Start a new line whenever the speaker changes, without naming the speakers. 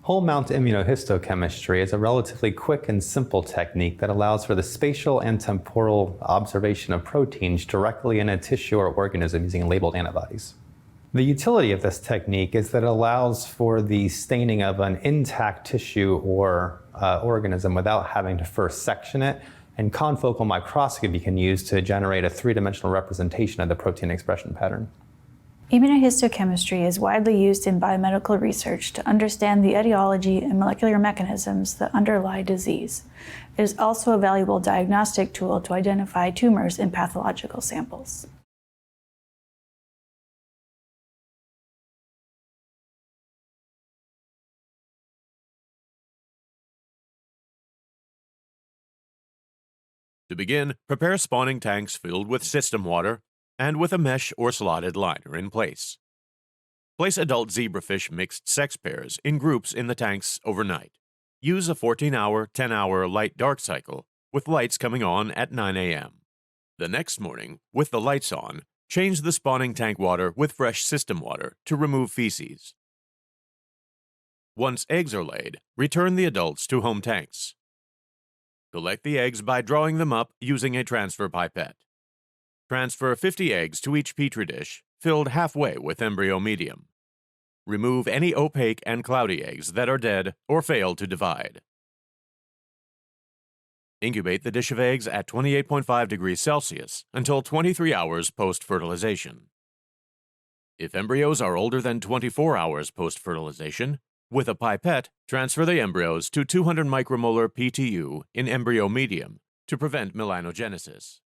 Whole mount immunohistochemistry is a relatively quick and simple technique that allows for the spatial and temporal observation of proteins directly in a tissue or organism using labeled antibodies. The utility of this technique is that it allows for the staining of an intact tissue or organism without having to first section it, and confocal microscopy can use to generate a three-dimensional representation of the protein expression pattern.
Immunohistochemistry is widely used in biomedical research to understand the etiology and molecular mechanisms that underlie disease. It is also a valuable diagnostic tool to identify tumors in pathological samples.
To begin, prepare spawning tanks filled with system water and with a mesh or slotted liner in place. Place adult zebrafish mixed sex pairs in groups in the tanks overnight. Use a 14-hour, 10-hour light-dark cycle with lights coming on at 9 a.m. The next morning, with the lights on, change the spawning tank water with fresh system water to remove feces. Once eggs are laid, return the adults to home tanks. Collect the eggs by drawing them up using a transfer pipette. Transfer 50 eggs to each petri dish, filled halfway with embryo medium. Remove any opaque and cloudy eggs that are dead or fail to divide. Incubate the dish of eggs at 28.5 degrees Celsius until 23 hours post-fertilization. If embryos are older than 24 hours post-fertilization, with a pipette, transfer the embryos to 200 micromolar PTU in embryo medium to prevent melanogenesis.